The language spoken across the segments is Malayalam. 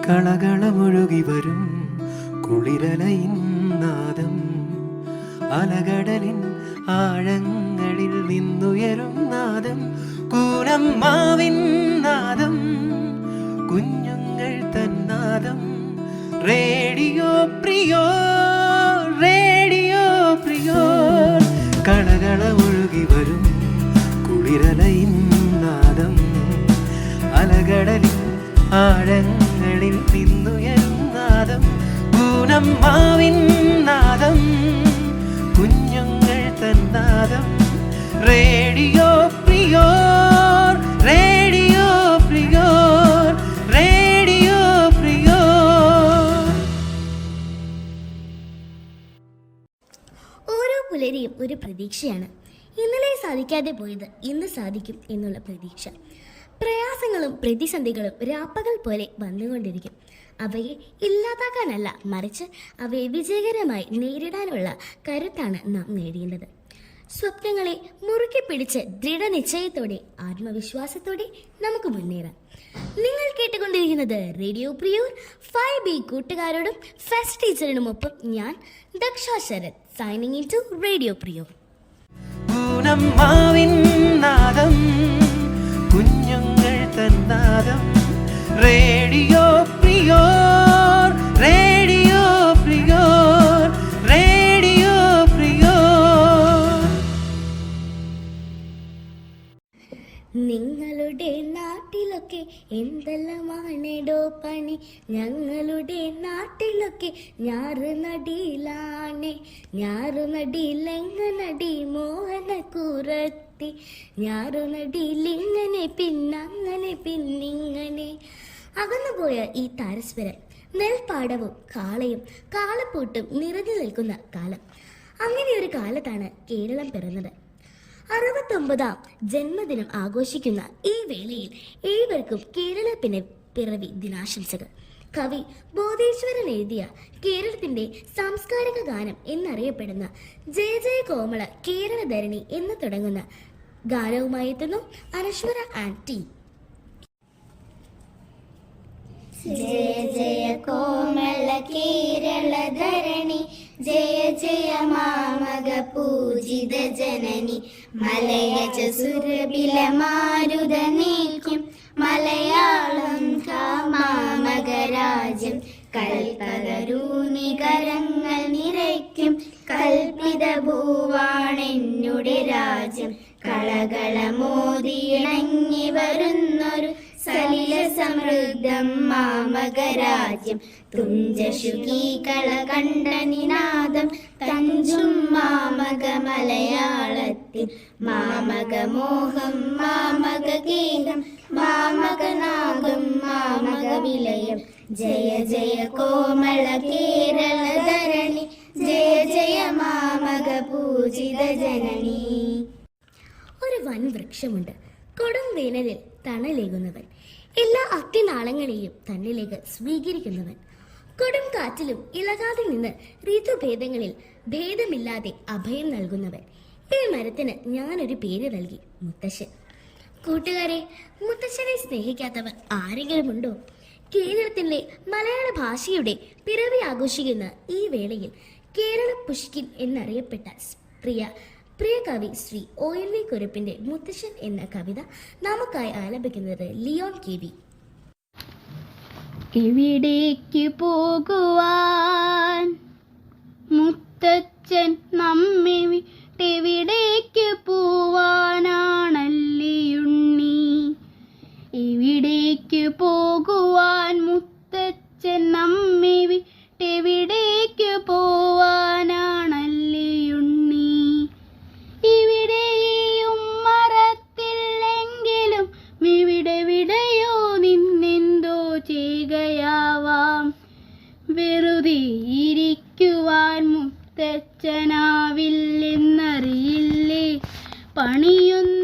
കളകളമൊഴുകി വരും കുളിരലയിൻ നാദം, അലകടലിൻ ആഴങ്ങളിൽ നിന്നുയരും നാദം, കൂനമ്മാവിൻ നാദം, കുഞ്ഞുങ്ങൾ തന്നാദം. റേഡിയോ പ്രിയോ, റേഡിയോ പ്രിയോ. കളകളമൊഴുകി വരും കുളിരലയിൻ നാദം, അലകടലിൻ ആഴങ്ങളിൽ നിന്നുയരും നാദം, കൂനമ്മാവിൻ നാദം, കുഞ്ഞുങ്ങൾ തന്നാദം. റേഡിയോ പ്രിയോ, റേഡിയോ പ്രിയോ, റേഡിയോ പ്രിയോ. ഓരോ പുലരിയും ഒരു പ്രതീക്ഷയാണ്. ഇന്നലെ സാധിക്കാതെ പോയത് ഇന്ന് സാധിക്കും എന്നുള്ള പ്രതീക്ഷ. പ്രയാസങ്ങളും പ്രതിസന്ധികളും രാപ്പകൽ പോലെ വന്നുകൊണ്ടിരിക്കും. അവയെ ഇല്ലാതാക്കാനല്ല, മറിച്ച് അവയെ വിജയകരമായി നേരിടാനുള്ള കരുത്താണ് നാം നേടേണ്ടത്. സ്വപ്നങ്ങളെ മുറുക്കി പിടിച്ച് ദൃഢനിശ്ചയത്തോടെ ആത്മവിശ്വാസത്തോടെ നമുക്ക് മുന്നേറാം. നിങ്ങൾ കേട്ടുകൊണ്ടിരിക്കുന്നത് റേഡിയോ പ്രിയൂർ 5B. കൂട്ടുകാരോടും ഫസ്റ്റ് ടീച്ചറിനുമൊപ്പം ഞാൻ Daksha Sarath, signing in to radio പ്രിയൂർ. നാദം, കുഞ്ഞുങ്ങൾ തന്നാദം. റേഡിയോ പ്രിയോ, റേഡിയോ പ്രിയോ, റേഡിയോ പ്രിയോ. നിങ്ങളുടെ നാട്ടിലൊക്കെ എന്തെല്ലാമാണെടോ പണി, ഞങ്ങളുടെ നാട്ടിലൊക്കെ ഞാറുനടിയിലാണേ. ഞാറുനടിയിലെങ്ങനടി മോഹന കുറത്തി, ഞാറുനടിയിലിങ്ങനെ പിന്നങ്ങനെ പിന്നിങ്ങനെ. അകന്നുപോയ ഈ താരസ്വരം, നെൽപ്പാടവും കാളയും കാളപ്പൂട്ടും നിറഞ്ഞു നിൽക്കുന്ന കാലം. അങ്ങനെ ഒരു കാലത്താണ് കേരളം പിറന്നത്. 69ാം ജന്മദിനം ആഘോഷിക്കുന്ന ഈ വേളയിൽ ഏവർക്കും കേരളത്തിന്റെ പിറവി ദിനാശംസകൾ. കവി ബോധേശ്വരൻ എഴുതിയ കേരളത്തിന്റെ സാംസ്കാരിക ഗാനം എന്നറിയപ്പെടുന്ന ജയ ജയ കോമള കേരള ധരണി എന്ന് തുടങ്ങുന്ന ഗാനവുമായി എത്തുന്നു അനശ്വര ആൻഡ് ടീം. ജയ ജയ കോമള കേരള ധരണി, ജയ ജയ മാമക പൂജിത ജനനി. മലയജ സുരബില മാരുത നീക്കും മലയാളം മാമകരാജ്യം. കൽപ്പകരൂനികരങ്ങൾ നിറയ്ക്കും കൽപ്പിത ഭൂവാണെന്നുടെ രാജ്യം. കളകളമോദിയിണങ്ങി വരുന്നൊരു സലില സമൃദ്ധം മാമകരാജ്യം. തുഞ്ചശുകീകള കണ്ട നിനാദം തഞ്ചും മാമക മലയാളത്തിൽ. മാമക മോഹം മാമക ഗീതം മാമകനാഗം മാമക വിലയം. ജയ ജയ കോമള കേരള ധരണി, ജയ ജയ മാമക പൂജിത ജനനി. ഒരു വൻ വൃക്ഷമുണ്ട്, കൊടും വേനലിൽ തണലേകുന്നവൻ, എല്ലാ അഗ്നിനാളങ്ങളെയും തന്നിലേക്ക് സ്വീകരിക്കുന്നവൻ. കൊടും കാറ്റിലും ഇളകാതെ നിന്ന് ഋതുഭേദങ്ങളിൽ ഭേദമില്ലാതെ അഭയം നൽകുന്നവൻ. ഈ മരത്തിന് ഞാനൊരു പേര് നൽകി, മുത്തശ്ശൻ. കൂട്ടുകാരെ, മുത്തശ്ശനെ സ്നേഹിക്കാത്തവർ ആരെങ്കിലും ഉണ്ടോ? കേരളത്തിലെ മലയാള ഭാഷയുടെ പിറവി ആഘോഷിക്കുന്ന ഈ വേളയിൽ കേരള പുഷ്കിൻ എന്നറിയപ്പെട്ട പ്രിയ കവി ശ്രീ ONV കുറുപ്പിന്റെ മുത്തശ്ശൻ എന്ന കവിത നമുക്കായി ആലപിക്കുന്നത് ലിയോൺ KV. എവിടേക്ക് പോകുവാൻ മുത്തച്ഛൻ നമ്മെ വിട്ടെവിടേക്ക് പോവാനാണല്ലിയുണ്ണി. എവിടേക്ക് പോകുവാൻ മുത്തച്ഛൻ നമ്മെ വിട്ടെവിടേക്ക് പോവാനാണല്ലിയുണ്ണി. ഇവിടെയും മരത്തില്ലെങ്കിലും ഇവിടെവിടെയോ നിന്നെന്തോ ചെയ്യുകയാവാം. വെറുതെ ഇരിക്കുവാൻ മുത്തച്ഛനാവില്ലെന്നറിയില്ലേ, പണിയൊന്നും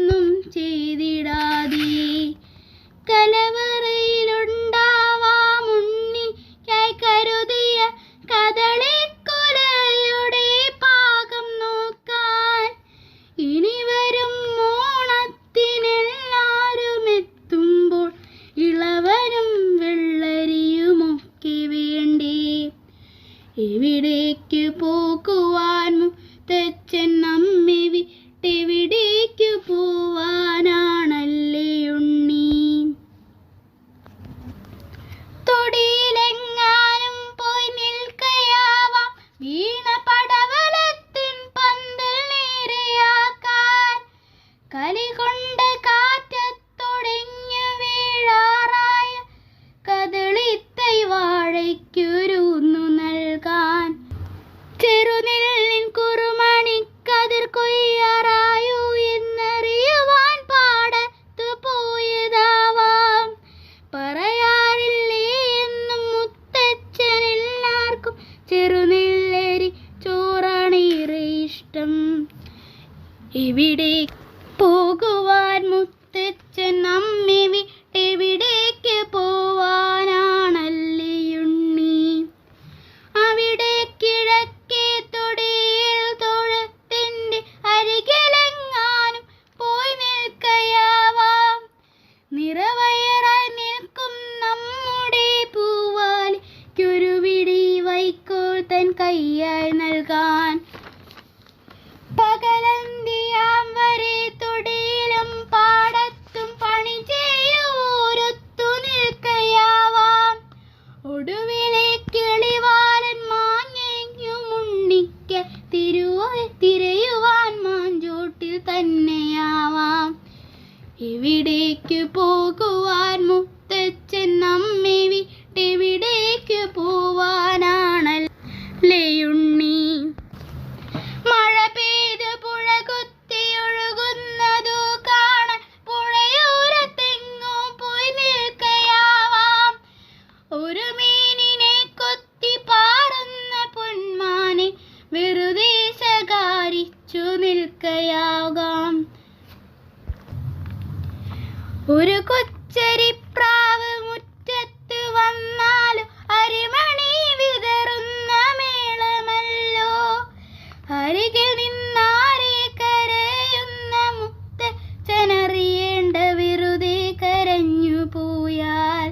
കൊണ്ട് കാറ്റത്തൊടിഞ്ഞു വീഴാറായ കദളിത്തൈ വാഴയ്ക്കുരുന്നു നൽകാൻ ചെറുനെല്ലിൻ കുറുമണിക്കതിർ കൊയ്യാറായു എന്നറിയുവാൻ പാടത്തു പോയതാവാം. പറയാറില്ലേ എന്നും മുത്തച്ഛനെല്ലാവർക്കും ചെറുനെല്ലരി ചോറാണേറെ ഇഷ്ടം. ഇവിടെ പോകുവാൻ മുത്തച്ഛൻ നമ്മെ വിട്ടെവിടേക്ക് പോവാനാണല്ലേയുണ്ണി. അവിടെ കിഴക്കേ തൊടിയിൽ തൊഴുത്തിൻ്റെ അരികിലെങ്ങാനും പോയി നിൽക്കയാവാം. നിറവയറായി നിൽക്കും നമ്മുടെ പൂവാലിക്കൊരു പിടി വൈക്കോൽ തൻ കയ്യായി നൽകാൻ. പകലന്തിയാം വരെ തൊടിയിലും പാടത്തും പണി ചെയ്യൂരൊത്തു നിൽക്കയാവാം. ഒടുവിലെ കിളിവാലൻ മാഞ്ഞുമുണ്ണിക്ക തിരയുവാൻ മാഞ്ചോട്ടിൽ തന്നെയാവാം. എവിടേക്ക് പോകുവാൻ മുത്തച്ഛൻ നമ്മെ വിട്ടെവിടേക്ക് പോവാനാണല്ലേയുണ്ണി. മഴ പെയ്ത് പുഴ കുത്തിയൊഴുകുന്നതു കാണാൻ പുഴയോരത്തെങ്ങോ പോയി നിൽക്കയാവാം. ഒരു മീനിനെ കൊത്തി പാറുന്ന പൊന്മാനെ വെറുതെ ശകാരിച്ചു നിൽക്കയാകാം. ഒരു കൊച്ചരിപ്രാവ് മുറ്റത്ത് വന്നാലും അരിമണി വിതറുന്ന മേളമല്ലോ. അരികിൽ നിന്നാരെ കരയുന്ന മുത്തച്ഛനറിയേണ്ട വെറുതെ കരഞ്ഞു പോയാൽ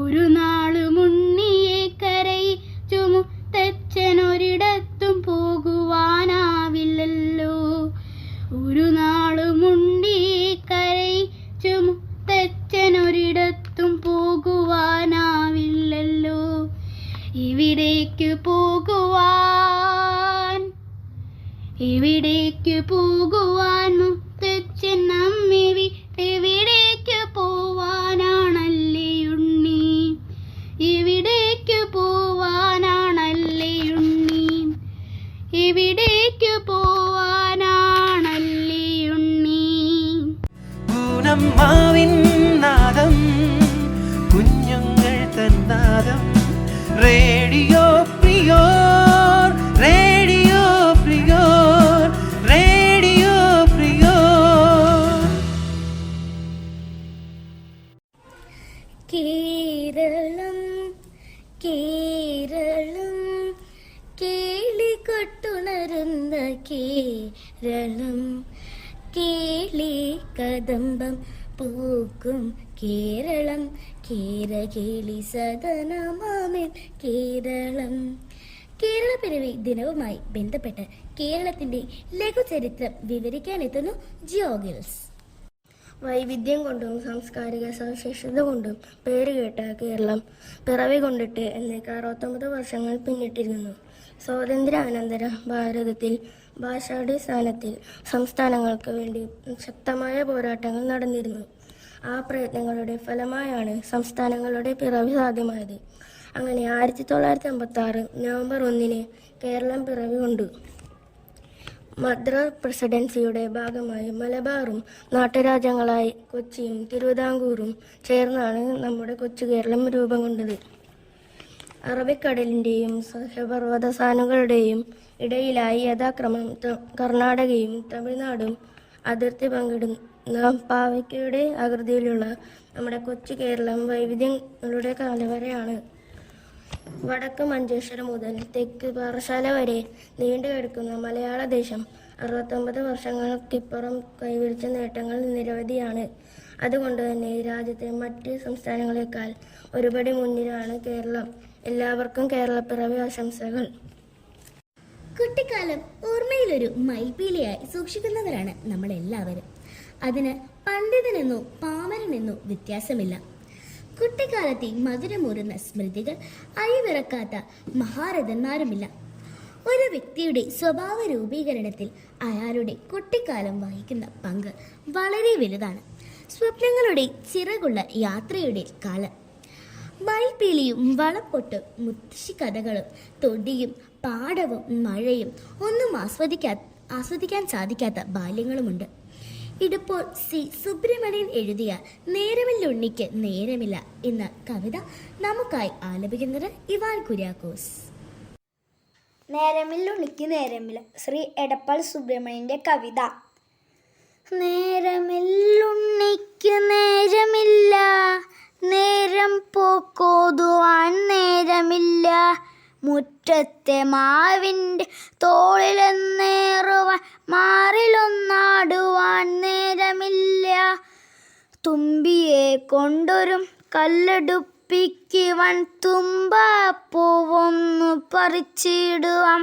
ഒരു നാളുമുണ്ണിയെ കരയിച്ചു മുത്തച്ഛനൊരിടത്തും പോകുവാനാവില്ലല്ലോ. ഒരു നാളുമുണ്ണിയെ കരയിച്ചു മുത്തച്ഛനൊരിടത്തും പോകുവാനാവില്ലല്ലോ. ഇവിടേക്ക് പോകുവാൻ മുത്തച്ഛൻ നമ്മെ വിട്ടെവിടേക്ക് പോവാനാണല്ലേയുണ്ണി. എവിടേക്ക് പോവാനാണല്ലേയുണ്ണി. എവിടേക്ക് പോവാനാണല്ലേയുണ്ണി. പൂനമ്മാവിൻ നാദം കുഞ്ഞുങ്ങൾ തന്നാദം റേഡിയോ പ്രിയോർ റേഡിയോ പ്രിയോർ റേഡിയോ പ്രിയോർ. കേരളം കേരളം കേളികൊട്ടുണരുന്ന കേരളം കേളി കദംബം പൂക്കും കേരളം കേരകേളി സദനമാമൻ കേരളം. കേരളപ്പിറവി ദിനവുമായി ബന്ധപ്പെട്ട് കേരളത്തിന്റെ ലഘുചരിത്രം വിവരിക്കാനെത്തുന്നു ജിയോഗിൽസ്. വൈവിധ്യം കൊണ്ടും സാംസ്കാരിക സവിശേഷത കൊണ്ടും പേരുകേട്ട കേരളം പിറവി കൊണ്ടിട്ട് എന്നേക്ക് 69 വർഷങ്ങൾ പിന്നിട്ടിരിക്കുന്നു. സ്വാതന്ത്ര്യാനന്തര ഭാരതത്തിൽ ഭാഷാടിസ്ഥാനത്തിൽ സംസ്ഥാനങ്ങൾക്ക് വേണ്ടി ശക്തമായ പോരാട്ടങ്ങൾ നടന്നിരുന്നു. ആ പ്രയത്നങ്ങളുടെ ഫലമായാണ് സംസ്ഥാനങ്ങളുടെ പിറവി സാധ്യമായത്. അങ്ങനെ 1956 നവംബർ 1 കേരളം പിറവി കൊണ്ടു. മദ്രാസ് പ്രസിഡൻസിയുടെ ഭാഗമായി മലബാറും നാട്ടുരാജ്യങ്ങളായി കൊച്ചിയും തിരുവിതാംകൂറും ചേർന്നാണ് നമ്മുടെ കൊച്ചു കേരളം രൂപം കൊണ്ടത്. അറബിക്കടലിൻ്റെയും സഹ്യപർവ്വതസാനുകളുടെയും ഇടയിലായി യഥാക്രമം കർണാടകയും തമിഴ്നാടും അതിർത്തി പങ്കിടുന്ന പാവയ്ക്കയുടെ ആകൃതിയിലുള്ള നമ്മുടെ കൊച്ചു കേരളം വൈവിധ്യങ്ങളുടെ കലവറയാണ്. വടക്ക് മഞ്ചേശ്വരം മുതൽ തെക്ക് പാറശാല വരെ നീണ്ടു കിടക്കുന്ന മലയാള ദേശം 69 വർഷങ്ങൾക്കിപ്പുറം കൈവരിച്ച നേട്ടങ്ങൾ നിരവധിയാണ്. അതുകൊണ്ട് തന്നെ രാജ്യത്തെ മറ്റ് സംസ്ഥാനങ്ങളെക്കാൾ ഒരുപടി മുന്നിലാണ് കേരളം. എല്ലാവർക്കും കേരളപ്പിറവി ആശംസകൾ. കുട്ടിക്കാലം ഓർമ്മയിലൊരു മയിൽപീലിയായി സൂക്ഷിക്കുന്നവരാണ് നമ്മളെല്ലാവരും. അതിന് പണ്ഡിതനെന്നോ പാമരനെന്നോ വ്യത്യാസമില്ല. കുട്ടിക്കാലത്തെ മധുരമൂറുന്ന സ്മൃതികൾ അയവിറക്കാത്ത മഹാരഥന്മാരുമില്ല. ഒരു വ്യക്തിയുടെ സ്വഭാവ രൂപീകരണത്തിൽ അയാളുടെ കുട്ടിക്കാലം വഹിക്കുന്ന പങ്ക് വളരെ വലുതാണ്. സ്വപ്നങ്ങളുടെ ചിറകുള്ള യാത്രയുടെ കാലം. മയിൽപ്പീലിയും വളപ്പൊട്ടും മുത്തശ്ശി കഥകളും തൊടിയും പാടവും മഴയും ഒന്നും ആസ്വദിക്കാൻ സാധിക്കാത്ത ബാല്യങ്ങളുമുണ്ട്. ഇതിപ്പോൾ സി സുബ്രഹ്മണ്യൻ എഴുതിയ നേരമില്ലുണ്ണിക്ക് നേരമില്ല എന്ന കവിത നമുക്കായി ആലപിക്കുന്നത് ഇവാൻ കുര്യാക്കോസ്. നേരമില്ലുണ്ണിക്ക് നേരമില്ല, ശ്രീ എടപ്പാൾ സുബ്രഹ്മണ്യൻ്റെ കവിത. നേരമില്ലുണ്ണിക്ക് നേരമില്ല, നേരം പോക്കോതുവാൻ നേരമില്ല, മുറ്റത്തെ മാവിൻ്റെ തോളിലെന്നേറുവാൻ മാറിലൊന്നാടുവാൻ നേരമില്ല, തുമ്പിയെ കൊണ്ടൊരു കല്ലെടുപ്പിക്കുവാൻ തുമ്പപ്പൂവൊന്നു പറിച്ചിടുവാൻ,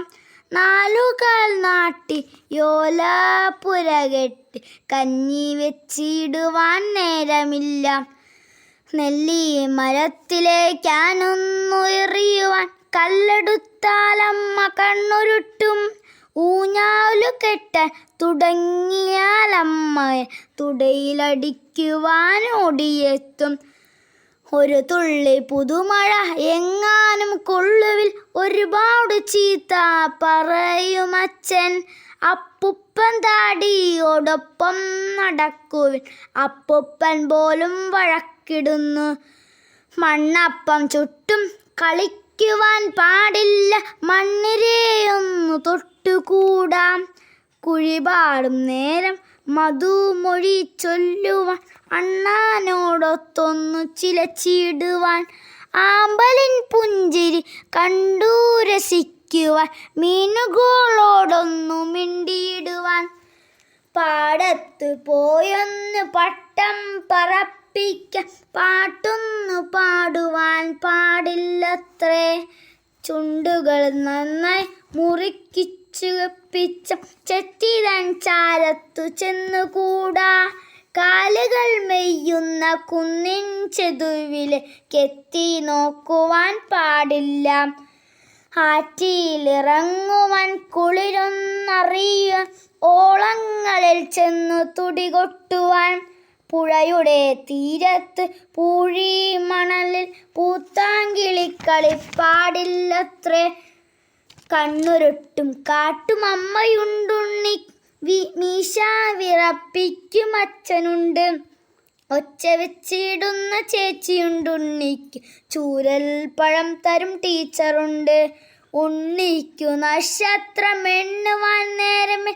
നാലുകാൽ നാട്ടി യോലാപ്പുര കെട്ടി കഞ്ഞി വെച്ചിടുവാൻ നേരമില്ല, നെല്ലി മരത്തിലേക്കാനൊന്നുയറിയുവാൻ കല്ലെടുത്താലമ്മ കണ്ണുരുട്ടും, ഊഞ്ഞാലു കെട്ടാൻ തുടങ്ങിയാലമ്മയെ തുടയിലടിക്കുവാൻ ഓടിയെത്തും, ഒരു തുള്ളി പുതുമഴ എങ്ങാനും കൊള്ളുവിൽ ഒരുപാട് ചീത്ത പറയുമച്ഛൻ, അപ്പുപ്പൻ താടിയോടൊപ്പം നടക്കുവിൽ അപ്പുപ്പൻ പോലും വഴക്കിടുന്നു, മണ്ണപ്പം ചുട്ടും കളിക്കുവാൻ പാടില്ല, മണ്ണിരയൊന്നു തൊട്ടുകൂടാം, കുഴിപാടും നേരം മധുമൊഴി ചൊല്ലുവാൻ അണ്ണാനോടൊത്തൊന്നു ചിലച്ചിടുവാൻ, ആമ്പലിൻ പുഞ്ചിരി കണ്ടു രസിക്കുവാൻ മീനുകളോടൊന്നു മിണ്ടിയിടുവാൻ, പാടത്ത് പോയൊന്ന് പട്ടം പറപ്പിക്കാൻ പാട്ടൊന്നു പാടുവാൻ പാടില്ലത്രേ, ചുണ്ടുകൾ നന്നായി മുറിക്കിച്ചു വെപ്പിച്ച ചെത്തിരൻ ചാരത്തു ചെന്നുകൂടാ, കാലുകൾ മെയ്യുന്ന കുന്നിൻ ചെതുവിലെ കെത്തി നോക്കുവാൻ പാടില്ല, ആറ്റിലിറങ്ങുവാൻ കുളിരൊന്നറിയാൻ ഓളങ്ങളിൽ ചെന്നു തുടികൊട്ടുവാൻ, പുഴയുടെ തീരത്ത് പൂഴി മണലിൽ പൂത്താങ്കിളിക്കളി പാടില്ലത്രേ, കണ്ണുരുട്ടും കാട്ടും അമ്മയുണ്ടുണ്ണി മീശ വിറപ്പിക്കും അച്ഛനുണ്ട്, ഒച്ച വെച്ചിടുന്ന ചേച്ചിയുണ്ടുണ്ണിക്ക് ചൂരൽ പഴം തരും ടീച്ചറുണ്ട്, ഉണ്ണിക്കു നക്ഷത്രം എണ്ണുവാൻ നേരമേ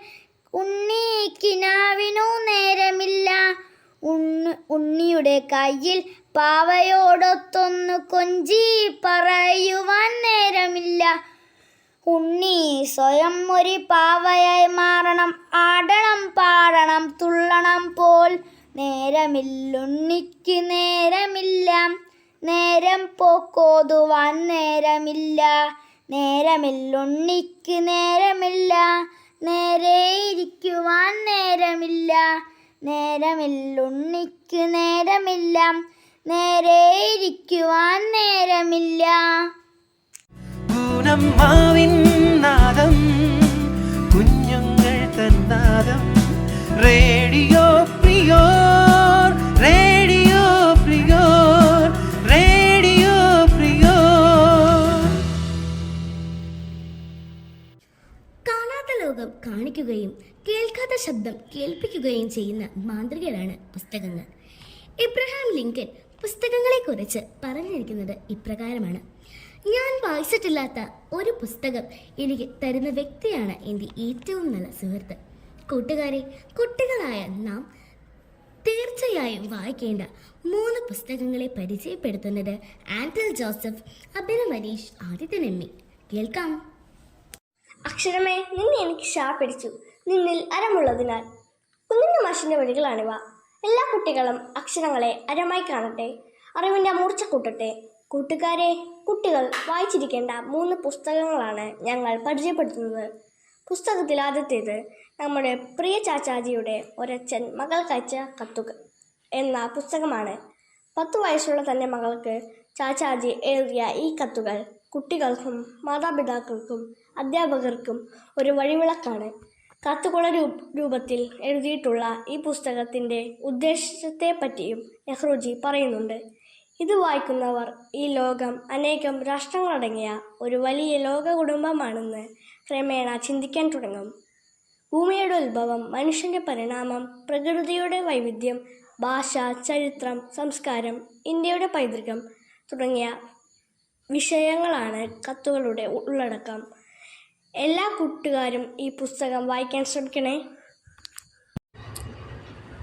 ഉണ്ണിക്കിനാവിനു നേരമില്ല, ഉണ്ണിയുടെ കയ്യിൽ പാവയോടൊത്തൊന്നു കൊഞ്ചി പറയുവാൻ നേരമില്ല, ഉണ്ണി സ്വയം ഒരു പാവയായി മാറണം, ആടണം പാടണം തുള്ളണം പോൽ, നേരമില്ലുണ്ണിക്ക് നേരമില്ല, നേരം പോക്കോതുവാൻ നേരമില്ല, നേരമില്ലുണ്ണിക്ക് നേരമില്ല, നേരെ ഇരിക്കുവാൻ നേരമില്ല, നേരമില്ലുണ്ണിക്ക് നേരമില്ല, നേരെ ഇരിക്കുവാൻ നേരമില്ല. പൂനമ്മാവിൻ നാദം, കുഞ്ഞുങ്ങൾ തന്നാദം, റേഡിയോ പ്രിയോർ, റേഡിയോ പ്രിയോർ, റേഡിയോ പ്രിയോർ. കാണാത്ത ലോകം കാണിക്കുകയും കേൾക്കാത്ത ശബ്ദം കേൾപ്പിക്കുകയും ചെയ്യുന്ന മാന്ത്രികരാണ് പുസ്തകങ്ങൾ. ഇബ്രഹാം ലിങ്കൻ പുസ്തകങ്ങളെക്കുറിച്ച് പറഞ്ഞിരിക്കുന്നത് ഇപ്രകാരമാണ്: ഞാൻ വായിച്ചിട്ടില്ലാത്ത ഒരു പുസ്തകം എനിക്ക് തരുന്ന വ്യക്തിയാണ് എൻ്റെ ഏറ്റവും നല്ല സുഹൃത്ത്. കൂട്ടുകാരെ, കുട്ടികളായ നാം തീർച്ചയായും വായിക്കേണ്ട 3 പുസ്തകങ്ങളെ പരിചയപ്പെടുത്തുന്നത് ആന്റൽ ജോസഫ്, അഭിന മനീഷ്, ആദിത്യൻ എമ്മി. കേൾക്കാം. അക്ഷരമേ, നിന്നെ എനിക്ക് പിടിച്ചു, നിന്നിൽ അരമുള്ളതിനാൽ. കുഞ്ഞു മാഷിൻ്റെ വഴികളാണിവ. എല്ലാ കുട്ടികളും അക്ഷരങ്ങളെ അരമായി കാണട്ടെ, അറിവിൻ്റെ മൂർച്ച കൂട്ടട്ടെ. കൂട്ടുകാരെ, കുട്ടികൾ വായിച്ചിരിക്കേണ്ട 3 പുസ്തകങ്ങളാണ് ഞങ്ങൾ പരിചയപ്പെടുത്തുന്നത്. പുസ്തകത്തിൽ ആദ്യത്തേത് നമ്മുടെ പ്രിയ ചാച്ചാജിയുടെ ഒരച്ഛൻ മകൾക്കയച്ച കത്തുകൾ എന്ന പുസ്തകമാണ്. 10 വയസ്സുള്ള തൻ്റെ മകൾക്ക് ചാച്ചാജി എഴുതിയ ഈ കത്തുകൾ കുട്ടികൾക്കും മാതാപിതാക്കൾക്കും അധ്യാപകർക്കും ഒരു വഴിവിളക്കാണ്. കത്തുകുള രൂപത്തിൽ എഴുതിയിട്ടുള്ള ഈ പുസ്തകത്തിൻ്റെ ഉദ്ദേശത്തെപ്പറ്റിയും നെഹ്റുജി പറയുന്നുണ്ട്. ഇത് വായിക്കുന്നവർ ഈ ലോകം അനേകം രാഷ്ട്രങ്ങളടങ്ങിയ ഒരു വലിയ ലോക കുടുംബമാണെന്ന് ക്രമേണ ചിന്തിക്കാൻ തുടങ്ങും. ഭൂമിയുടെ ഉത്ഭവം, മനുഷ്യൻ്റെ പരിണാമം, പ്രകൃതിയുടെ വൈവിധ്യം, ഭാഷ, ചരിത്രം, സംസ്കാരം, ഇന്ത്യയുടെ പൈതൃകം തുടങ്ങിയ വിഷയങ്ങളാണ് കത്തുകളുടെ ഉള്ളടക്കം. എല്ലാ കൂട്ടുകാരും ഈ പുസ്തകം വായിക്കാൻ ശ്രമിക്കണേ.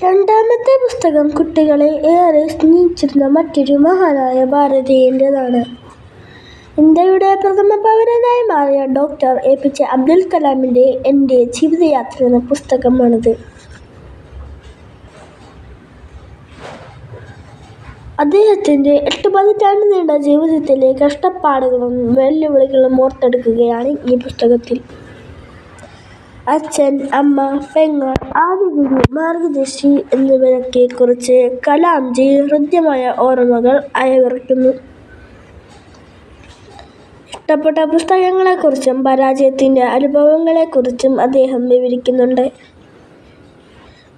രണ്ടാമത്തെ പുസ്തകം കുട്ടികളെ ഏറെ സ്നേഹിച്ചിരുന്ന മറ്റൊരു മഹാനായ ഭാരതീയൻ്റെതാണ്. ഇന്ത്യയുടെ പ്രഥമ പൗരനായി മാറിയ ഡോക്ടർ APJ അബ്ദുൽ കലാമിൻ്റെ എൻ്റെ ജീവിതയാത്ര എന്ന പുസ്തകമാണിത്. അദ്ദേഹത്തിൻ്റെ 8 പതിറ്റാണ്ട് നീണ്ട ജീവിതത്തിലെ കഷ്ടപ്പാടുകളും വെല്ലുവിളികളും ഓർത്തെടുക്കുകയാണ് ഈ പുസ്തകത്തിൽ. അച്ഛൻ, അമ്മ, പെങ്ങൾ, ആദിഗുരു, മാർഗദർശി എന്നിവരൊക്കെ കുറിച്ച് കലാംജി ഹൃദ്യമായ ഓർമ്മകൾ അയവിറക്കുന്നു. ഇഷ്ടപ്പെട്ട പുസ്തകങ്ങളെക്കുറിച്ചും പരാജയത്തിൻ്റെ അനുഭവങ്ങളെക്കുറിച്ചും അദ്ദേഹം വിവരിക്കുന്നുണ്ട്.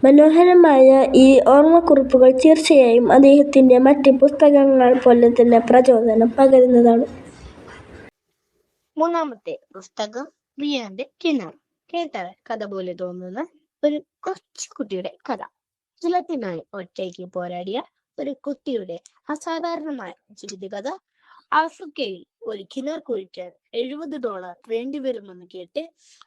മനോഹരമായ ഈ ഓർമ്മക്കുറിപ്പുകൾ തീർച്ചയായും അദ്ദേഹത്തിൻ്റെ മറ്റ് പുസ്തകങ്ങൾ പോലെ തന്നെ പ്രചോദനം പകരുന്നതാണ്. മൂന്നാമത്തെ പുസ്തകം റിയാന്റെ കിണർ. കേട്ടാൽ കഥ പോലെ തോന്നുന്ന ഒരു കൊച്ചുകുട്ടിയുടെ കഥ. ജലത്തിനായി ഒറ്റയ്ക്ക് പോരാടിയ ഒരു കുട്ടിയുടെ അസാധാരണമായ ജീവിതകഥ. ആഫ്രിക്കയിൽ ഒരു കിണർ കുഴിക്കാൻ $70 വേണ്ടിവരുമെന്ന് കേട്ട്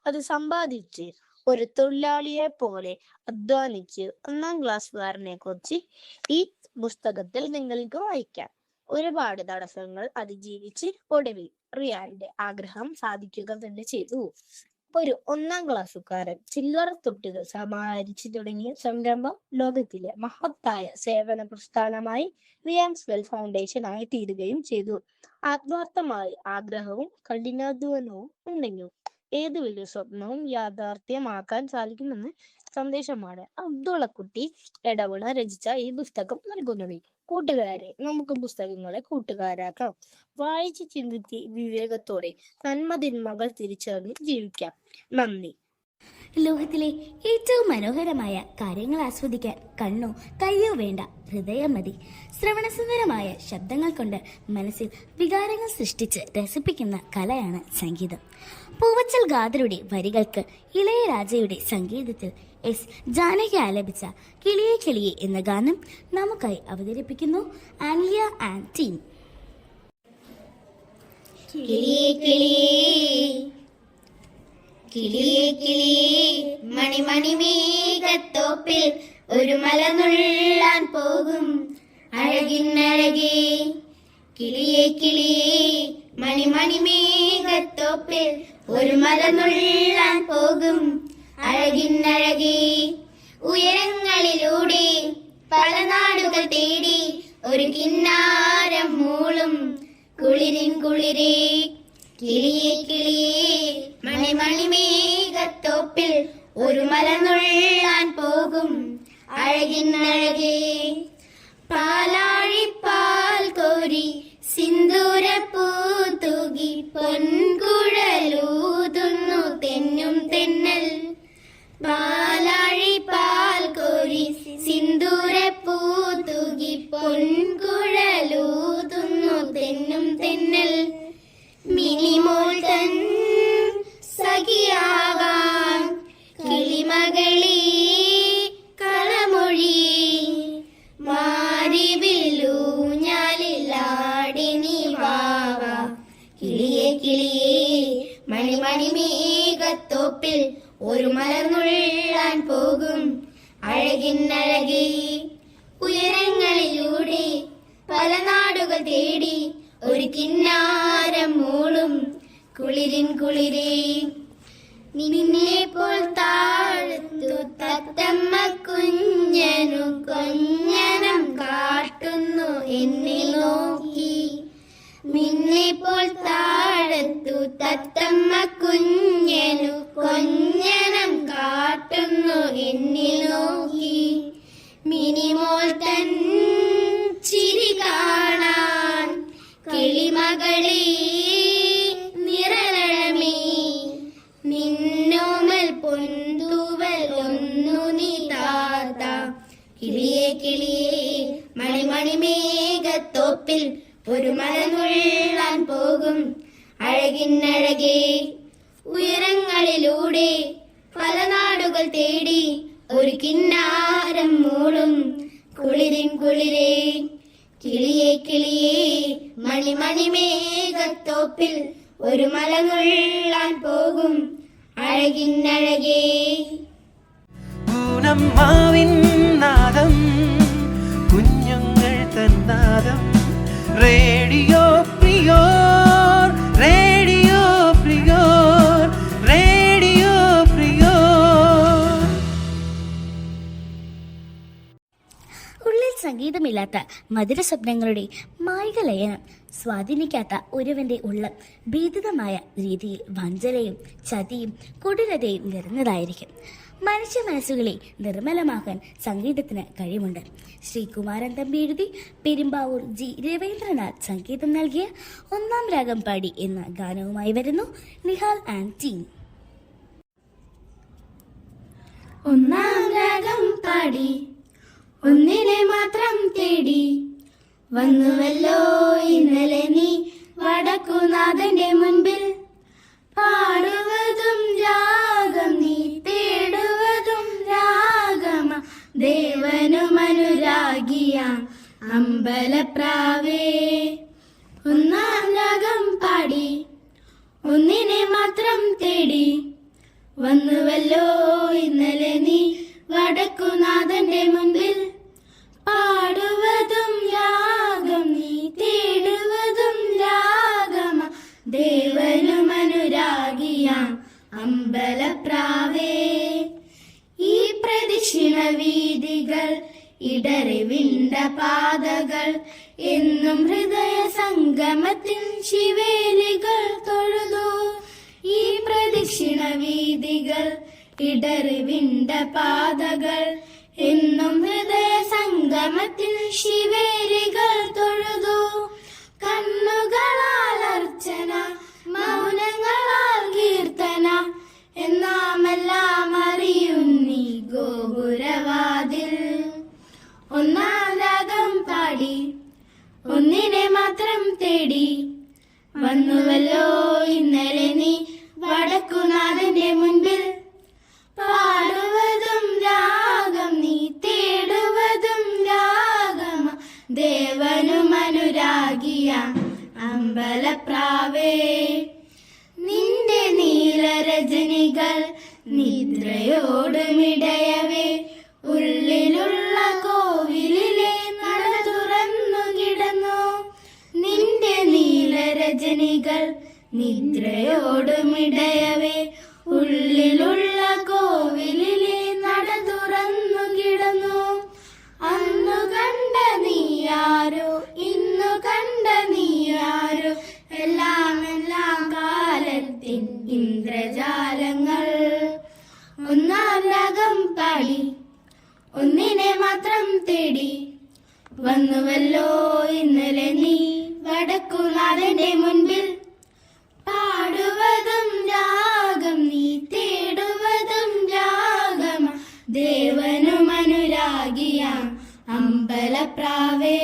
അത് സമ്പാദിച്ച് ഒരു തൊഴിലാളിയെ പോലെ അധ്വാനിച്ച് 1ാം ക്ലാസ്സുകാരനെ കുറിച്ച് ഈ പുസ്തകത്തിൽ നിങ്ങൾക്ക് വായിക്കാം. ഒരുപാട് തടസ്സങ്ങൾ അതിജീവിച്ച് ഒടുവിൽ റിയാന്റെ ആഗ്രഹം സാധിക്കുക തന്നെ ചെയ്തു. ഒരു 1ാം ക്ലാസ്സുകാരൻ ചില്ലറ തൊട്ടുകൾ സമാഹരിച്ചു തുടങ്ങിയ സംരംഭം ലോകത്തിലെ മഹത്തായ സേവന പ്രസ്ഥാനമായി റിയാൻസ് വെൽ ഫൗണ്ടേഷൻ ആയി തീരുകയും ചെയ്തു. ആത്മാർത്ഥമായ ആഗ്രഹവും കഠിനാധ്വാനവും ഉണ്ടെങ്കിൽ ഏത് വലിയ സ്വപ്നവും യാഥാർത്ഥ്യമാക്കാൻ സാധിക്കുമെന്ന് സന്ദേശമാണ് അബ്ദുള്ളക്കുട്ടി എടവണ രചിച്ച ഈ പുസ്തകം നൽകുന്നത്. കൂട്ടുകാരെ, നമുക്ക് പുസ്തകങ്ങളെ കൂട്ടുകാരാക്കാം. വായിച്ച് ചിന്തിച്ച് വിവേകത്തോടെ നന്മതിന്മകൾ തിരിച്ചറിഞ്ഞ് ജീവിക്കാം. നന്ദി. ലോകത്തിലെ ഏറ്റവും മനോഹരമായ കാര്യങ്ങൾ ആസ്വദിക്കാൻ കണ്ണോ കയ്യോ വേണ്ട, ഹൃദയം മതി. ശ്രവണസുന്ദരമായ ശബ്ദങ്ങൾ കൊണ്ട് മനസ്സിൽ വികാരങ്ങൾ സൃഷ്ടിച്ച് രസിപ്പിക്കുന്ന കലയാണ് സംഗീതം. പൂവച്ചൽ ഗാഥരുടെ വരികൾക്ക് ഇളയരാജയുടെ സംഗീതത്തിൽ S. ജാനകി ആലപിച്ച കിളിയെ കിളിയെ എന്ന ഗാനം നമുക്കായി അവതരിപ്പിക്കുന്നു ആൻലിയ ആൻഡ് ടീം. കിളിയേ കിളിയേ കിളിയേ കിളിയേ മണിമണി മേഘത്തോപ്പിൽ ഒരു മലനുള്ളാൻ പോകും അഴകിന്നഴകേ. കിളിയേ കിളിയേ മണിമണി മേഘത്തോപ്പിൽ ഒരു മലനുള്ളാൻ പോകും അഴകിന്നഴകേ. ഉയരങ്ങളിലൂടെ പല നാടുകൾ തേടി ഒരു കിന്നാരം മൂളും കുളിരിൻ കുളിരേ. കിളിയേ കിളിയേ മണിമണി മേഘത്തോപ്പിൽ ഒരു മലനുള്ളാൻ പോകും അഴകിന്നഴകേ. പാലാഴിപ്പാൽ കോരി സിന്ദൂരപ്പൂ തൂകി പൊൻകുഴലൂതുന്നു തെന്നും തെന്നൽ. പാലാഴിപ്പാൽ കോരി സിന്ദൂരപ്പൂ തൂകി പൊൻകുഴലൂതുന്നു തെന്നും തെന്നൽ. മിനിമോൾ തൻ സഖിയാവാൻ കിളിമകളി കളമൊഴി മാരിവില്ലൂഞ്ഞാലിലാടി നീ വാവ. കിളിയേ കിളിയേ മണിമണി മേഘത്തോപ്പിൽ ഒരു മലർന്നുള്ളാൻ പോകും അഴകിന്നഴകേ. ഉയരങ്ങളിലൂടെ പല നാടുകൾ തേടി ഒരു കിന്നാരം മൂളും കുളിരിൻ കുളിരേ. നിന്നെപ്പോൾ താഴ്ത്തു തത്തമ്മ കുഞ്ഞനു കൊഞ്ഞനം കാട്ടുന്നു എന്നെ നോക്കി. നിന്നെപ്പോൾ താഴത്തു തത്തമ്മ കുഞ്ഞനു കൊഞ്ഞനം കാട്ടുന്നു എന്നെ നോക്കി. മിനിമോൾ തൻ ചിരി കാണാൻ കിളിമകളെ നിറനഴമേ കിളിയേ കിളിയേ മണിമണി മേഘത്തോപ്പിൽ ഒരു മലനുള്ളാൻ പോകും അഴകിന്നഴകേ. ഉയരങ്ങളിലൂടെ പല നാടുകൾ തേടി ഒരു കിന്നാരം മൂളും കുളിരിൻ കുളിരേ. കിളിയേ കിളിയേ മണിമണി മേഘത്തോപ്പിൽ ഒരു മലനുള്ളാൻ പോകും അഴകിന്നഴകേ. പൂനം മാവിൻ നാദം കുഞ്ഞുങ്ങൾ തന്നാദം റേഡിയോ പ്രിയോർ റേഡിയോ പ്രിയോർ റേഡിയോ പ്രിയോർ. ഉള്ളിൽ സംഗീതമില്ലാത്ത മധുര സ്വപ്നങ്ങളുടെ മായിക ലയനം സ്വാധീനിക്കാത്ത ഒരുവന്റെ ഉള്ളം ഭീതിതമായ രീതിയിൽ വഞ്ചനയും ചതിയും കൊടൂരതയും നിറഞ്ഞതായിരിക്കും. മനുഷ്യ മനസ്സുകളെ നിർമ്മലമാക്കാൻ സംഗീതത്തിന് കഴിവുണ്ട്. ശ്രീകുമാരൻ തമ്പി എഴുതി പെരുമ്പാവൂർ ജി രവീന്ദ്രനാഥ് സംഗീതം നൽകിയ ഒന്നാം രാഗം പാടി എന്ന ഗാനവുമായി വരുന്നു നിഹാൽ ആൻഡ് ടീം. ഒന്നാം രാഗം പാടി ഒന്നിനെ മാത്രം തേടി വന്നുവല്ലോ ഇന്നലെ നീ വടക്കുനാഥന്റെ മുൻപിൽ. പാടുവതും രാഗം നീ തേടുവതും രാഗമ ദേവനുമനുരാഗിയാം അമ്പലപ്രാവേ. ഒന്നാം രാഗം പാടി ഒന്നിനെ മാത്രം തേടി വന്നുവല്ലോ ഇന്നലെ നീ വടക്കുനാഥന്റെ മുൻപിൽ. പാടുവതും രാഗം നീ തേടുവതും രാഗമ ദേവനുമനുരാഗിയാം അമ്പലപ്രാവേ. ഈ പ്രദക്ഷിണ വീതികൾ ഇടറിവിണ്ട പാതകൾ എന്നും ഹൃദയ സംഗമത്തിൽ ശിവേലികൾ തൊഴുതു. ഈ പ്രദക്ഷിണ വീതികൾ ഇടറിവിണ്ട പാതകൾ എന്നും ഹൃദയ സംഗമത്തിൽ ശിവേലികൾ തൊഴുതു. കണ്ണുകളാൽ അർച്ചന മൗനങ്ങളാൽ കീർത്തന എന്നാമെല്ലാം അറിയുന്നീ ഗോപുരവാതിൽ. ഒന്നാം രാഗം പാടി ഒന്നിനെ മാത്രം തേടി വന്നുവല്ലോ ഇന്നലെ നീ വടക്കുനാഥന്റെ മുൻപിൽ. പാടുവതും രാഗം നീ തേടുവതും രാഗമ ദേവനുമനുരാഗിയാം അമ്പലപ്രാവേ. നിന്റെ നീലരജനികൾ നിദ്രയോടുമിടയവേ ഉള്ളിലുള്ള കോവിലിലെ നട തുറന്നു കിടന്നു. നിന്റെ നീലരജനികൾ നിദ്രയോടുമിടയവേ ഉള്ളിലുള്ള കോവിലിലെ നട തുറന്നു കിടന്നു. അന്നു കണ്ട നീയാരോ ഇന്നു കണ്ട നീയാരോ എല്ലാം എല്ലാം കാലത്തിൻ ഇന്ദ്രജാലങ്ങൾ. ഒന്നാം രാഗം പാടി ഒന്നിനെ മാത്രം തേടി വന്നുവല്ലോ ഇന്നലെ നീ വടക്കുനാഥന്റെ മുൻപിൽ. പാടുവതും രാഗം നീ തേടുവതും രാഗമ ദേവനുമനുരാഗിയാം അമ്പലപ്രാവേ.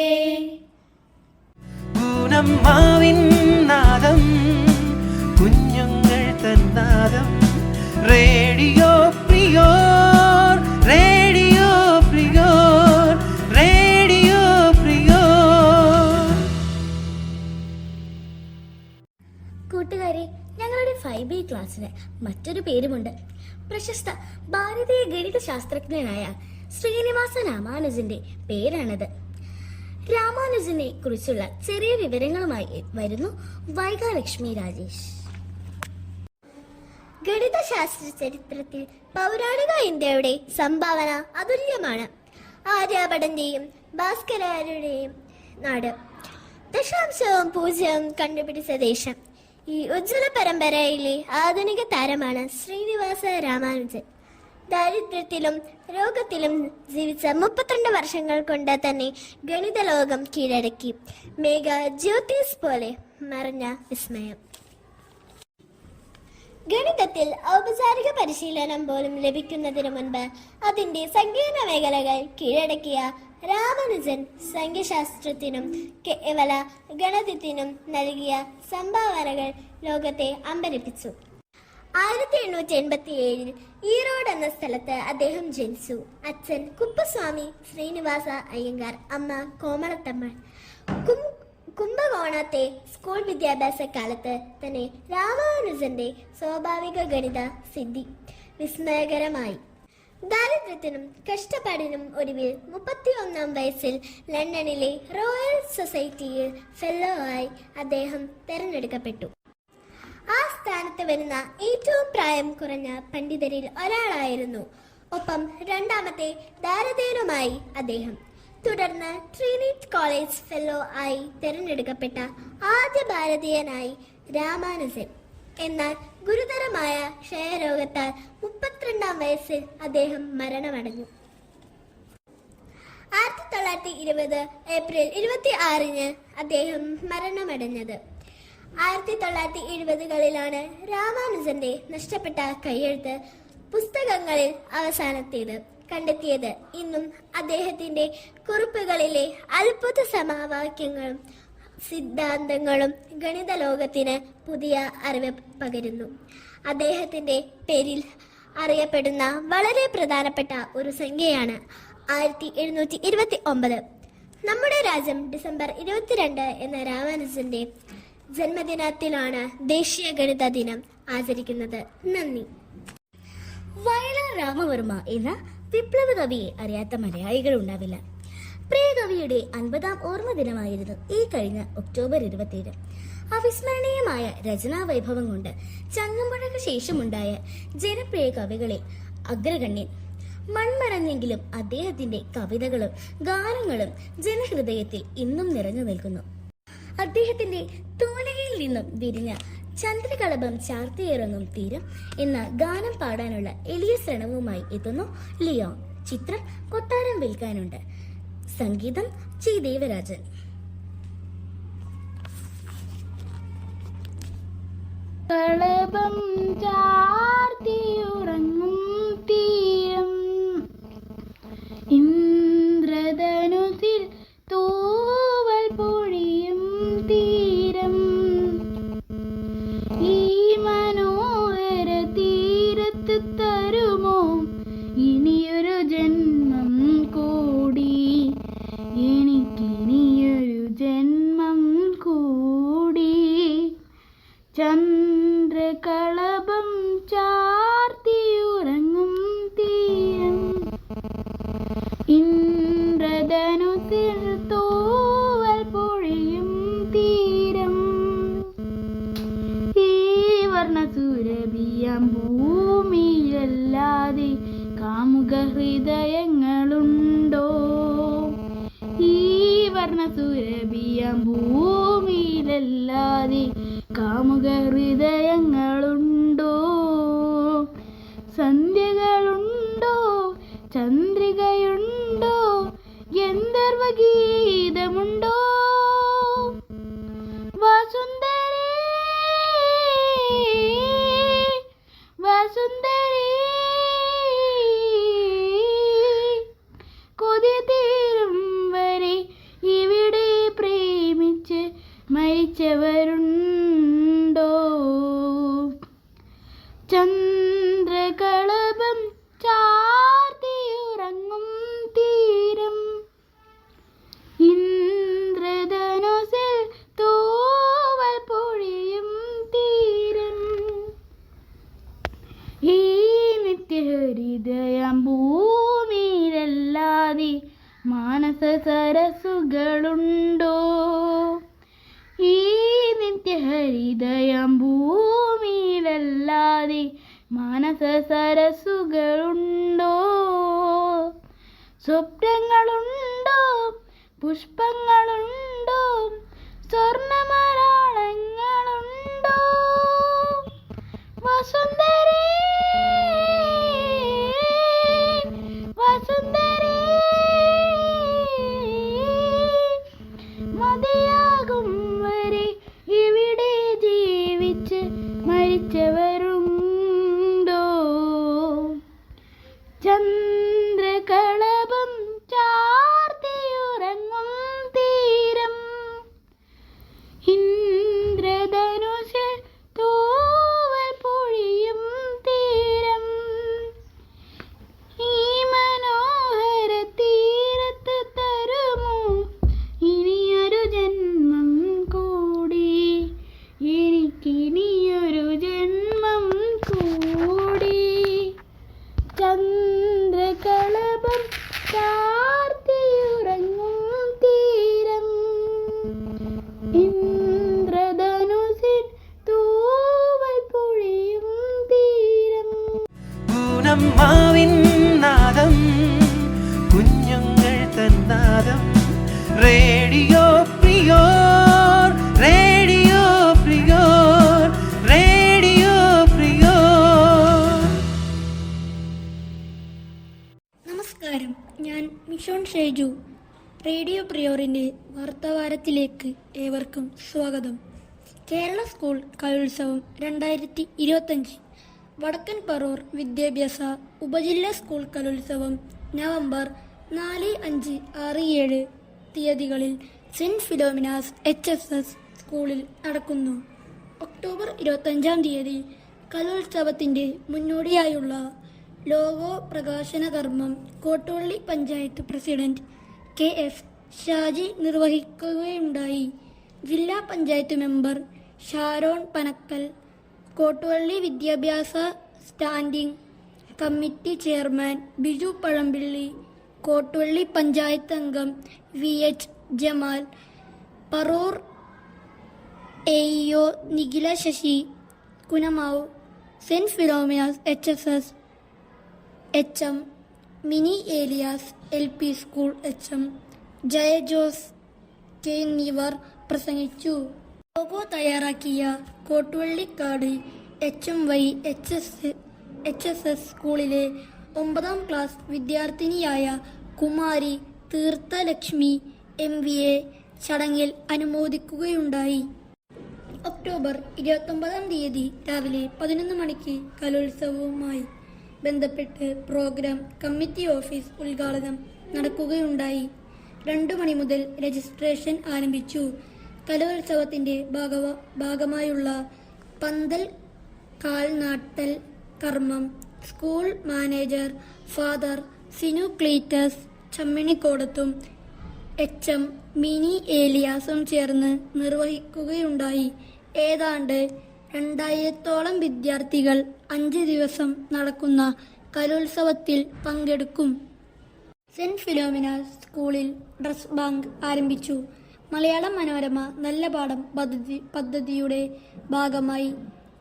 പൂനം മാവിൻ നാദം കുഞ്ഞുങ്ങൾ തന്നാദം റേഡിയോ പ്രിയോർ റേഡിയോ പ്രിയോർ റേഡിയോ പ്രിയോർ. കൂട്ടുകാരെ, ഞങ്ങളുടെ 5B ക്ലാസ്സിന് മറ്റൊരു പേരുമുണ്ട്. പ്രശസ്ത ഭാരതീയ ഗണിത ശാസ്ത്രജ്ഞനായ ശ്രീനിവാസ രാമാനുജന്റെ പേരാണത്. രാമാനുജനെ കുറിച്ചുള്ള ചെറിയ വിവരങ്ങളുമായി വരുന്നു വൈകാലക്ഷ്മി രാജേഷ്. ഗണിതശാസ്ത്ര ചരിത്രത്തിൽ പൗരാണിക ഇന്ത്യയുടെ സംഭാവന അതുല്യമാണ്. ആര്യഭടന്റെയും ഭാസ്കരരുടെയും നാട് 0.0 കണ്ടുപിടിച്ച ദേശം. ഈ ഉജ്ജ്വല പരമ്പരയിലെ ആധുനിക താരമാണ് ശ്രീനിവാസ രാമാനുജൻ. ദാരിദ്ര്യത്തിലും രോഗത്തിലും ജീവിച്ച 32 വർഷങ്ങൾ കൊണ്ട് തന്നെ ഗണിത ലോകം കീഴടക്കി. മേഘ ജ്യോതിസ് പോലെ മറഞ്ഞ വിസ്മയം. ഗണിതത്തിൽ ഔപചാരിക പരിശീലനം പോലും ലഭിക്കുന്നതിന് മുൻപ് അതിന്റെ സങ്കീർണ മേഖലകൾ കീഴടക്കിയ രാമാനുജൻ സംഖ്യശാസ്ത്രത്തിനും കേവല ഗണിതത്തിനും നൽകിയ സംഭാവനകൾ ലോകത്തെ അമ്പരപ്പിച്ചു. 1887 ഈറോഡ് എന്ന സ്ഥലത്ത് അദ്ദേഹം ജനിച്ചു. അച്ഛൻ കുപ്പസ്വാമി ശ്രീനിവാസ അയ്യങ്കാർ, അമ്മ കോമളത്തമ്മ. കുംഭകോണത്തെ സ്കൂൾ വിദ്യാഭ്യാസ കാലത്ത് തന്നെ രാമാനുജന്റെ സ്വാഭാവിക ഗണിത സിദ്ധി വിസ്മയകരമായി. ദാരിദ്ര്യത്തിനും കഷ്ടപ്പാടിനും ഒടുവിൽ 31-ാം വയസ്സിൽ ലണ്ടനിലെ റോയൽ സൊസൈറ്റിയിൽ ഫെല്ലോ ആയി അദ്ദേഹം തെരഞ്ഞെടുക്കപ്പെട്ടു. ആ സ്ഥാനത്ത് വരുന്ന ഏറ്റവും പ്രായം കുറഞ്ഞ പണ്ഡിതരിൽ ഒരാളായിരുന്നു. ഒപ്പം രണ്ടാമത്തെ ദാരിദ്ര്യനുമായി അദ്ദേഹം. തുടർന്ന് ട്രിനിറ്റി കോളേജ് ഫെല്ലോ ആയി തിരഞ്ഞെടുക്കപ്പെട്ട ആദ്യ ഭാരതീയനായി രാമാനുജൻ. എന്നാൽ ഗുരുതരമായ ക്ഷയരോഗത്താൽ 32-ാം വയസ്സിൽ അദ്ദേഹം മരണമടഞ്ഞു. 1920 ഏപ്രിൽ 26-ന് അദ്ദേഹം മരണമടഞ്ഞത്. 1970-കളിലാണ് രാമാനുജന്റെ നഷ്ടപ്പെട്ട കയ്യെഴുത്ത് പുസ്തകങ്ങളിൽ അവസാനത്തേത് കണ്ടെത്തിയത്. ഇന്നും അദ്ദേഹത്തിന്റെ കുറിപ്പുകളിലെ അത്ഭുത സമവാക്യങ്ങളും സിദ്ധാന്തങ്ങളും ഗണിത ലോകത്തിന് പുതിയ അറിവ് പകരുന്നു. അദ്ദേഹത്തിന്റെ പേരിൽ അറിയപ്പെടുന്ന വളരെ പ്രധാനപ്പെട്ട ഒരു സംഖ്യയാണ് 1729. നമ്മുടെ രാജ്യം ഡിസംബർ 22 എന്ന രാമാനുജന്റെ ജന്മദിനത്തിലാണ് ദേശീയ ഗണിത ദിനം ആചരിക്കുന്നത്. നന്ദി. വയലാർ രാമവർമ്മ എന്ന വിപ്ലവ കവിയെ അറിയാത്ത മലയാളികൾ ഉണ്ടാവില്ല. പ്രിയ കവിയുടെ 50-ാം ഓർമ്മ ദിനമായിരുന്നു ഈ കഴിഞ്ഞ ഒക്ടോബർ 27. അവിസ്മരണീയമായ രചനാ വൈഭവം കൊണ്ട് ചങ്ങമ്പുഴയ്ക്ക് ശേഷമുണ്ടായ ജനപ്രിയ കവികളിൽ അഗ്രഗണ്യൻ. മൺമറഞ്ഞെങ്കിലും അദ്ദേഹത്തിന്റെ കവിതകളും ഗാനങ്ങളും ജനഹൃദയത്തിൽ ഇന്നും നിറഞ്ഞു നിൽക്കുന്നു. അദ്ദേഹത്തിന്റെ തൂലികയിൽ നിന്നും വിരിഞ്ഞ ചന്ദ്രകളഭം ചാർത്തിയിറങ്ങും തീരം എന്ന ഗാനം പാടാനുള്ള എളിയ ശ്രമവുമായി എത്തുന്നു ലിയോൺ. ചിത്രം കൊട്ടാരം വിൽക്കാനുണ്ട്. സംഗീതം ജി ദേവരാജൻ. കളഭം ചാർത്തിയുറങ്ങും തീരം ഇന്ദ്രധനുസിൽ തൂവൽ പൊഴിയും തീരം ഈ മനോഹര തീരത്ത് തരുമോ ഇനിയൊരു ജന്മം കൂടി, എനിക്കിനിയൊരു ജന്മം കൂടി. ചന്ദ്രകളഭം ചാർത്തിയുറങ്ങും തീരം ഇന്ദ്രധനുസിൽ തൂവൽ പൊഴിയും തീരം ഈ വർണ്ണസുരഭിയം ഭൂമിയല്ലാതെ കാമുക ഹൃദയങ്ങളുണ്ടോ? ഈ വർണ്ണസുരഭിയം ഭൂമിയിലല്ലാതെ കാമുക ഹൃദയങ്ങളുണ്ടോ? സന്ധ്യകളുണ്ടോ, ചന്ദ്രികയുണ്ടോ, ഗന്ധർവഗീതമുണ്ടോ? വസുന്ധരി വസുന്ധരി കൊതി തീരും വരെ ഇവിടെ പ്രേമിച്ച് മരിച്ചവരുണ്ടോ? ചന്ദ്രകളഭം ചാർത്തിയുറങ്ങും തീരം ഇന്ദ്രധനുസിൽ തൂവൽ പൊഴിയും തീരം ഈ നിത്യഹൃദയം ഭൂമിയിലല്ലാതെ മാനസ സരസുകളുണ്ടോ? ഈ നിത്യഹൃദയം ഭൂമിയിലല്ലാതെ മാനസ സരസുകളുണ്ടോ? സ്വപ്നങ്ങളുണ്ടോ, പുഷ്പങ്ങളുണ്ടോ, സ്വർണമരാളങ്ങളുണ്ടോ? വസുന്ധരി വസുന്ധരി മതിയാകും വരെ ഇവിടെ ജീവിച്ച് മരിച്ചവരുണ്ടോ? ചന്ദ്രകളഭം ചാർത്തി റേഡിയോ പ്രിയോർ റേഡിയോ പ്രിയോർ റേഡിയോ പ്രിയോർ. നമസ്കാരം, ഞാൻ മിഷോൺ ഷേജു. റേഡിയോ പ്രിയോറിൻ്റെ വാർത്താവാരത്തിലേക്ക് ഏവർക്കും സ്വാഗതം. കേരള സ്കൂൾ കലോത്സവം 2025 വടക്കൻ പറവൂർ വിദ്യാഭ്യാസ ഉപജില്ലാ സ്കൂൾ കലോത്സവം നവംബർ 4, 5, 6, 7 തീയതികളിൽ സെന്റ് ഫിലോമിനാസ് HSS സ്കൂളിൽ നടക്കുന്നു. ഒക്ടോബർ 25 തീയതി കലോത്സവത്തിൻ്റെ മുന്നോടിയായുള്ള ലോഗോ പ്രകാശന കർമ്മം കോട്ടുവള്ളി പഞ്ചായത്ത് പ്രസിഡന്റ് KF ഷാജി നിർവഹിക്കുകയുണ്ടായി. ജില്ലാ പഞ്ചായത്ത് മെമ്പർ ഷാരോൺ പനക്കൽ, കോട്ടുവള്ളി വിദ്യാഭ്യാസ standing committee chairman Biju Pazhampilly, Kottuvally panchayat അംഗം VH Jamal, Parur AEO Nikhila Sasi, Koonammavu Saint Philomena's HSS HM Mini Elias LP school HM Jaya Jose എന്നിവർ പ്രസംഗിച്ചു. ലോഗോ തയ്യാറാക്കിയ കോട്ടുവള്ളിക്കാട് HMY HSS സ്കൂളിലെ 9ാം ക്ലാസ് വിദ്യാർത്ഥിനിയായ കുമാരി തീർത്ഥലക്ഷ്മി MVA ചടങ്ങിൽ അനുമോദിക്കുകയുണ്ടായി. ഒക്ടോബർ 29 തീയതി രാവിലെ 11 മണിക്ക് കലോത്സവവുമായി ബന്ധപ്പെട്ട് പ്രോഗ്രാം കമ്മിറ്റി ഓഫീസ് ഉദ്ഘാടനം നടക്കുകയുണ്ടായി. 2 മണി മുതൽ രജിസ്ട്രേഷൻ ആരംഭിച്ചു. കലോത്സവത്തിൻ്റെ ഭാഗമായുള്ള പന്തൽ കാൽനാട്ടൽ കർമ്മം school manager father Sinu Cletus ചമ്മിണിക്കോടത്തും HM മിനി ഏലിയാസും ചേർന്ന് നിർവഹിക്കുകയുണ്ടായി. ഏതാണ്ട് 2000-ഓളം വിദ്യാർത്ഥികൾ 5 ദിവസം നടക്കുന്ന കലോത്സവത്തിൽ പങ്കെടുക്കും. സെന്റ് ഫിലോമിനാസ് സ്കൂളിൽ ഡ്രസ് ബാങ്ക് ആരംഭിച്ചു. മലയാളം മനോരമ നല്ല പാഠം പദ്ധതിയുടെ ഭാഗമായി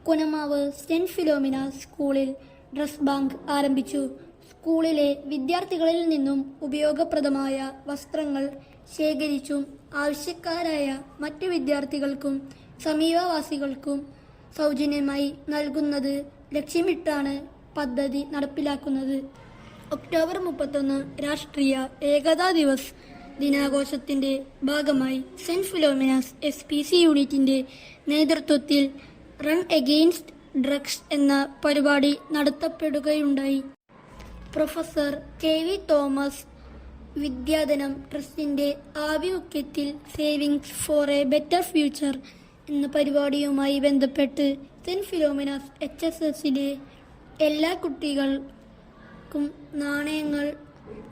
കുനമാവ് സെന്റ് ഫിലോമിനാസ് സ്കൂളിൽ ഡ്രസ് ബാങ്ക് ആരംഭിച്ചു. സ്കൂളിലെ വിദ്യാർത്ഥികളിൽ നിന്നും ഉപയോഗപ്രദമായ വസ്ത്രങ്ങൾ ശേഖരിച്ചും ആവശ്യക്കാരായ മറ്റു വിദ്യാർത്ഥികൾക്കും സമീപവാസികൾക്കും സൗജന്യമായി നൽകുന്നത് ലക്ഷ്യമിട്ടാണ് പദ്ധതി നടപ്പിലാക്കുന്നത്. ഒക്ടോബർ 31 രാഷ്ട്രീയ ഏകതാ ദിവസ് ദിനാഘോഷത്തിന്റെ ഭാഗമായി സെന്റ് ഫിലോമിനാസ് SPC യൂണിറ്റിന്റെ നേതൃത്വത്തിൽ റൺ എഗെയിൻസ്റ്റ് ഡ്രഗ്സ് എന്ന പരിപാടി നടത്തപ്പെടുകയുണ്ടായി. പ്രൊഫസർ KV തോമസ് വിദ്യാധനം ട്രസ്റ്റിന്റെ ആഭിമുഖ്യത്തിൽ savings for A better future എന്ന പരിപാടിയുമായി ബന്ധപ്പെട്ട് സെന്റ് ഫിലോമിനാസ് HSSലെ എല്ലാ കുട്ടികൾക്കും നാണയങ്ങൾ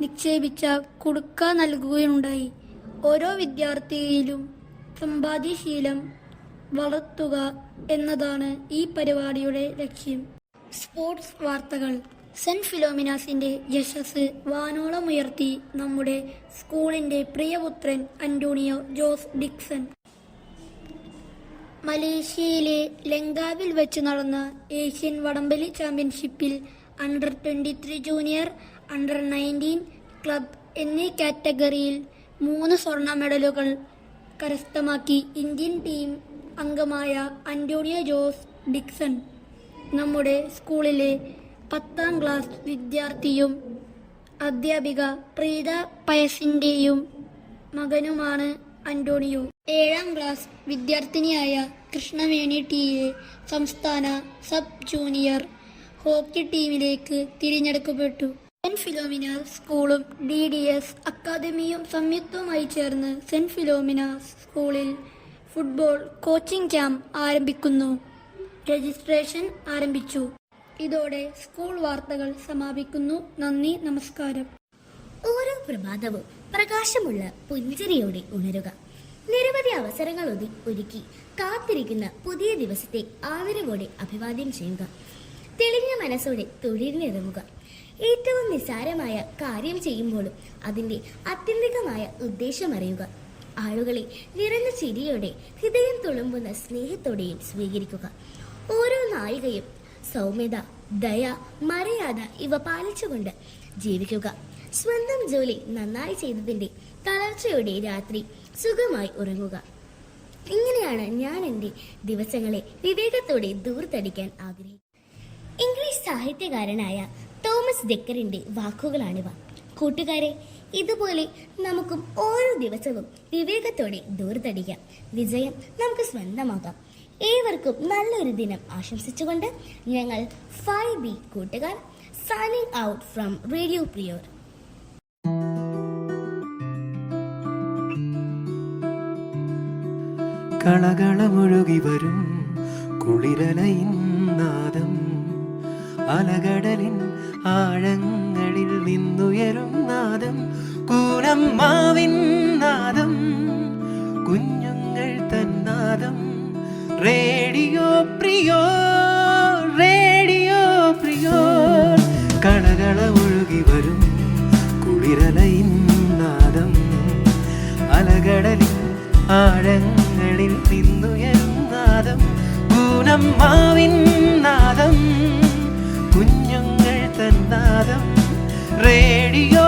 നിക്ഷേപിച്ച കുടുക്ക നൽകുകയുണ്ടായി. ഓരോ വിദ്യാർത്ഥിയിലും സമ്പാദ്യശീലം വളർത്തുക എന്നതാണ് ഈ പരിപാടിയുടെ ലക്ഷ്യം. സ്പോർട്സ് വാർത്തകൾ. സെന്റ് ഫിലോമിനാസിന്റെ യശസ് വാനോളമുയർത്തി നമ്മുടെ സ്കൂളിന്റെ പ്രിയപുത്രൻ അന്റോണിയോ ജോസ് ഡിക്സൺ. മലേഷ്യയിലെ ലങ്കാവിൽ വെച്ച് നടന്ന ഏഷ്യൻ വടംവലി ചാമ്പ്യൻഷിപ്പിൽ അണ്ടർ 23 ജൂനിയർ, അണ്ടർ 19 ക്ലബ് എന്നീ കാറ്റഗറിയിൽ 3 സ്വർണ്ണ മെഡലുകൾ കരസ്ഥമാക്കി ഇന്ത്യൻ ടീം അംഗമായ അന്റോണിയോ ജോസ് ഡിക്സൺ നമ്മുടെ സ്കൂളിലെ 10ാം ക്ലാസ് വിദ്യാർത്ഥിയും അധ്യാപിക പ്രീത പയസിന്റെയും മകനുമാണ് അന്റോണിയോ. 7ാം ക്ലാസ് വിദ്യാർത്ഥിനിയായ കൃഷ്ണവേണി TA സംസ്ഥാന സബ് ജൂനിയർ ഹോക്കി ടീമിലേക്ക് തിരഞ്ഞെടുക്കപ്പെട്ടു. സെന്റ് ഫിലോമിനാസ് സ്കൂളും DDS അക്കാദമിയും സംയുക്തമായി ചേർന്ന് സെന്റ് ഫിലോമിനാസ് സ്കൂളിൽ ഫുട്ബോൾ കോച്ചിംഗ് ക്യാമ്പ് ആരംഭിക്കുന്നു. രജിസ്ട്രേഷൻ ആരംഭിച്ചു. ഇതോടെ സ്കൂൾ വാർത്തകൾ സമാപിക്കുന്നു. നന്ദി, നമസ്കാരം. ഓരോ പ്രഭാതവും പ്രകാശമുള്ള പുഞ്ചിരിയോടെ ഉണരുക. നിരവധി അവസരങ്ങൾ ഒരുക്കി കാത്തിരിക്കുന്ന പുതിയ ദിവസത്തെ ആദരവോടെ അഭിവാദ്യം ചെയ്യുക. തെളിഞ്ഞ മനസ്സോടെ തൊഴിലിനിറങ്ങുക. ഏറ്റവും നിസ്സാരമായ കാര്യം ചെയ്യുമ്പോഴും അതിൻ്റെ ആത്യന്തികമായ ഉദ്ദേശമറിയുക. ആളുകളെ നിറഞ്ഞ ചിരിയോടെ ഹൃദയം തുളുമ്പുന്ന സ്നേഹത്തോടെയും സ്വീകരിക്കുക. ഓരോ നായികയും സൗമ്യത, ദയ, മര്യാദ ഇവ പാലിച്ചുകൊണ്ട് ജീവിക്കുക. സ്വന്തം ജോലി നന്നായി ചെയ്തതിൻ്റെ തളർച്ചയോടെ രാത്രി സുഖമായി ഉറങ്ങുക. ഇങ്ങനെയാണ് ഞാൻ എൻ്റെ ദിവസങ്ങളെ വിവേകത്തോടെ ദൂർത്തടിക്കാൻ ആഗ്രഹിക്കുന്നത്. ഇംഗ്ലീഷ് സാഹിത്യകാരനായ തോമസ് ഡെക്കറിന്റെ വാക്കുകളാണിവ. കൂട്ടുകാരെ, ഇതുപോലെ നമുക്കും ഓരോ ദിവസവും വിവേകത്തോടെ ദൂർത്തടിക്കാം. വിജയം നമുക്ക് സ്വന്തമാക്കാം. ഏവർക്കും നല്ലൊരു ദിനം ആശംസിച്ചുകൊണ്ട് ഞങ്ങൾ 5B കൂട്ടുകാർ സൈനിങ് ഔട്ട് ഫ്രം റേഡിയോ പ്രിയോർ. കളകളമൊഴുകി വരും കുളിരലയിൻ നാദം, അലകടലിൻ ആഴങ്ങളിൽ നിന്നുയരും നാദം, കൂനമ്മാവിൻ നാദം, കുഞ്ഞുങ്ങൾ തന്നാദം. റേഡിയോ പ്രിയോർ, റേഡിയോ പ്രിയോർ. കളകളമൊഴുകി വരും കുളിരലയിൻ നാദം, അലകടലിൻ ആഴങ്ങളിൽ നിന്നുയരും നാദം, കൂനമ്മാവിൻ നാദം, കുഞ്ഞുങ്ങൾ തന്നാദം. റേഡിയോ